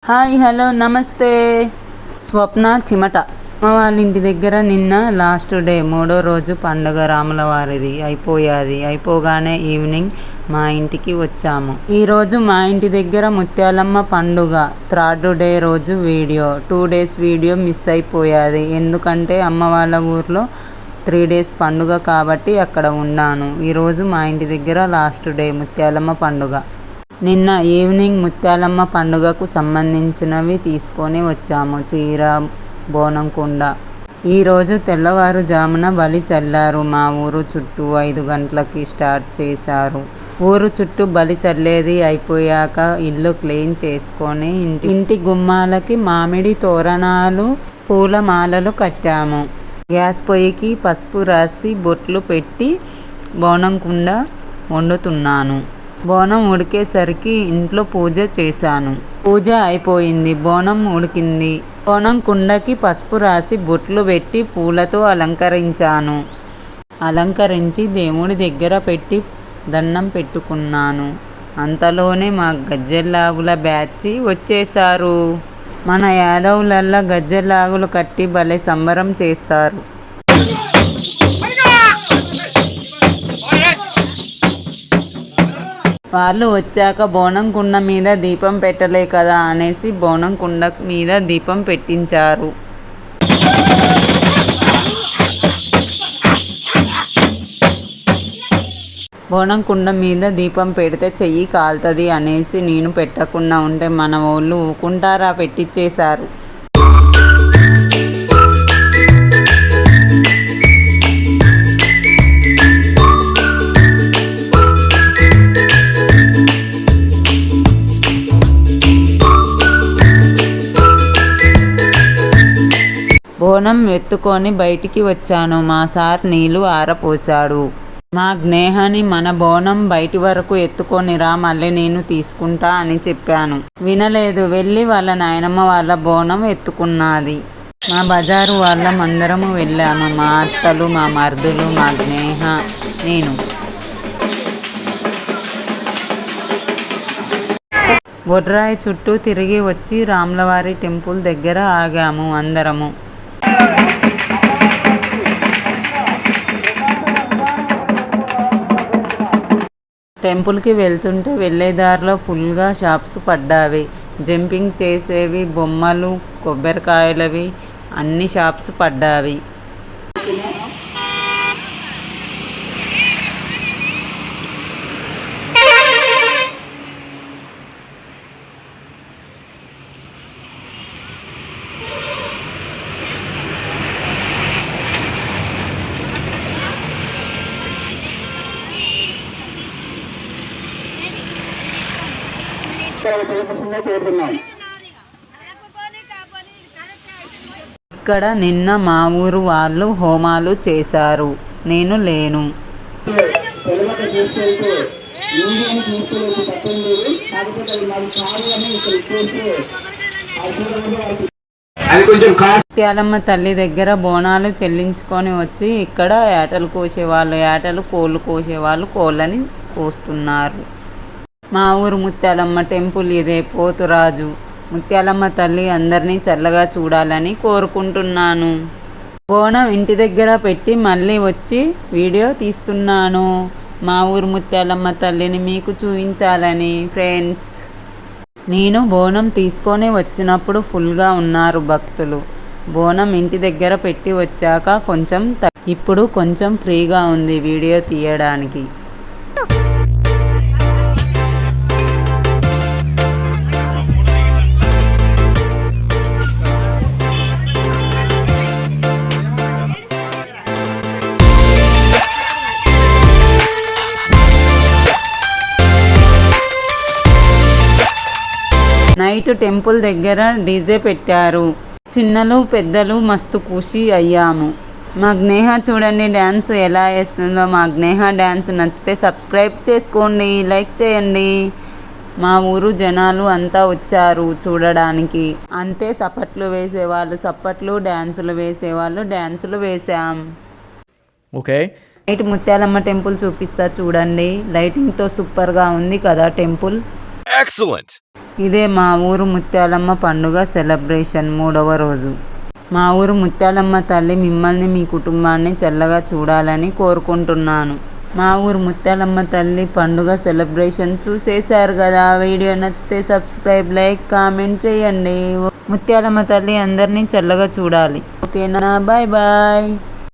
Hi hello నమస్తే. స్వప్న చిమట. అమ్మ వాళ్ళ ఇంటి దగ్గర నిన్న లాస్ట్ డే, మూడో రోజు పండుగ రాముల వారిది అయిపోగానే ఈవినింగ్ మా ఇంటికి వచ్చాము. ఈరోజు మా ఇంటి దగ్గర ముత్యాలమ్మ పండుగ థర్డ్ డే రోజు వీడియో, 2 days వీడియో మిస్ అయిపోయాది. ఎందుకంటే అమ్మ వాళ్ళ ఊర్లో 3 days పండుగ కాబట్టి అక్కడ ఉన్నాను. ఈరోజు మా ఇంటి దగ్గర లాస్ట్ డే ముత్యాలమ్మ పండుగ. నిన్న ఈవినింగ్ ముత్యాలమ్మ పండుగకు సంబంధించినవి తీసుకొని వచ్చాము. చీర, బోనం కుండ. ఈరోజు తెల్లవారుజామున బలి చల్లారు. మా ఊరు చుట్టూ 5 గంటలకి స్టార్ట్ చేశారు. ఊరు చుట్టూ బలి చల్లేది అయిపోయాక ఇల్లు క్లీన్ చేసుకొని ఇంటి గుమ్మాలకి మామిడి తోరణాలు, పూల మాలలు కట్టాము. గ్యాస్ పొయ్యికి పసుపు రాసి బొట్లు పెట్టి బోనం కుండ వండుతున్నాను. బోనం ఉడికేసరికి ఇంట్లో పూజ చేశాను. పూజ అయిపోయింది. బోనం ఉడికింది. బోనం కుండకి పసుపు రాసి బొట్లు పెట్టి పూలతో అలంకరించాను. అలంకరించి దేవుడి దగ్గర పెట్టి దండం పెట్టుకున్నాను. అంతలోనే మా గజ్జెలాగుల బ్యాచ్ వచ్చేశారు. మన యాదవులల్లా గజ్జెలాగులు కట్టి భలే సంబరం చేస్తారు. వాళ్ళు వచ్చాక బోనం కుండ మీద దీపం పెట్టలే కదా అనేసి బోనం కుండ మీద దీపం పెట్టించారు. బోనం కుండ మీద దీపం పెడితే చెయ్యి కాలుతుంది అనేసి నేను పెట్టకుండా ఉంటే మన వాళ్ళు ఊకుంటారా, పెట్టించేశారు. బోనం ఎత్తుకొని బయటికి వచ్చాను. మా సార్ నీళ్లు ఆరపోశాడు. మా జ్ఞేహాని మన బోనం బయటి వరకు ఎత్తుకొని రా, మళ్ళీ నేను తీసుకుంటా అని చెప్పాను. వినలేదు. వెళ్ళి వాళ్ళ నాయనమ్మ వాళ్ళ బోనం ఎత్తుకున్నది. మా బజారు వాళ్ళం అందరము వెళ్ళాము. మా అత్తలు, మా మర్దులు, మా జ్ఞేహ, నేను. బొడ్రాయి చుట్టూ తిరిగి వచ్చి రాములవారి టెంపుల్ దగ్గర ఆగాము అందరము. టెంపుల్కి వెళ్తుంటే వెళ్ళేదారిలో ఫుల్గా షాప్స్ పడ్డావి. జంపింగ్ చేసేవి, బొమ్మలు, కొబ్బరికాయలవి అన్ని షాప్స్ పడ్డావి. ఇక్కడ నిన్న మా ఊరు వాళ్ళు హోమాలు చేశారు. నేను లేను. ముత్యాలమ్మ తల్లి దగ్గర బోనాలు చెల్లించుకొని వచ్చి ఇక్కడ ఏటలు కోసేవాళ్ళు ఏటలు, కోళ్ళు కోసేవాళ్ళు కోళ్ళని కోస్తున్నారు. మా ఊరు ముత్యాలమ్మ టెంపుల్ ఇదే, పోతురాజు. ముత్యాలమ్మ తల్లి అందరినీ చల్లగా చూడాలని కోరుకుంటున్నాను. బోనం ఇంటి దగ్గర పెట్టి మళ్ళీ వచ్చి వీడియో తీస్తున్నాను. మా ఊరు ముత్యాలమ్మ తల్లిని మీకు చూపించాలని ఫ్రెండ్స్. నేను బోనం తీసుకొని వచ్చినప్పుడు ఫుల్గా ఉన్నారు భక్తులు. బోనం ఇంటి దగ్గర పెట్టి వచ్చాక ఇప్పుడు కొంచెం ఫ్రీగా ఉంది వీడియో తీయడానికి. నైట్ టెంపుల్ దగ్గర డీజే పెట్టారు. చిన్నలు పెద్దలు మస్తు ఖుషి అయ్యాము. మా జ్ఞేహ చూడండి డ్యాన్స్ ఎలా వేస్తుందో. మా జ్ఞేహ డ్యాన్స్ నచ్చితే సబ్స్క్రైబ్ చేసుకోండి, లైక్ చేయండి. మా ఊరు జనాలు అంతా వచ్చారు చూడడానికి. అంతే, సపట్లు వేసేవాళ్ళు సప్పట్లు, డ్యాన్సులు వేసేవాళ్ళు డ్యాన్సులు వేసాం. ఓకే, నైట్ ముత్యాలమ్మ టెంపుల్ చూపిస్తా చూడండి. లైటింగ్తో సూపర్గా ఉంది కదా టెంపుల్. Excellent. ఇదే మా ఊరు ముత్యాలమ్మ పండుగ సెలబ్రేషన్ 3వ రోజు. మా ఊరు ముత్యాలమ్మ తల్లి మిమ్మల్ని మీ కుటుంబాన్ని చల్లగా చూడాలని కోరుకుంటున్నాను. మా ఊరు ముత్యాలమ్మ తల్లి పండుగ సెలబ్రేషన్ చూసేశారు కదా. వీడియో నచ్చితే సబ్స్క్రైబ్, లైక్, కామెంట్ చేయండి. ముత్యాలమ్మ తల్లి అందరినీ చల్లగా చూడాలి. ఓకేనా? Bye bye.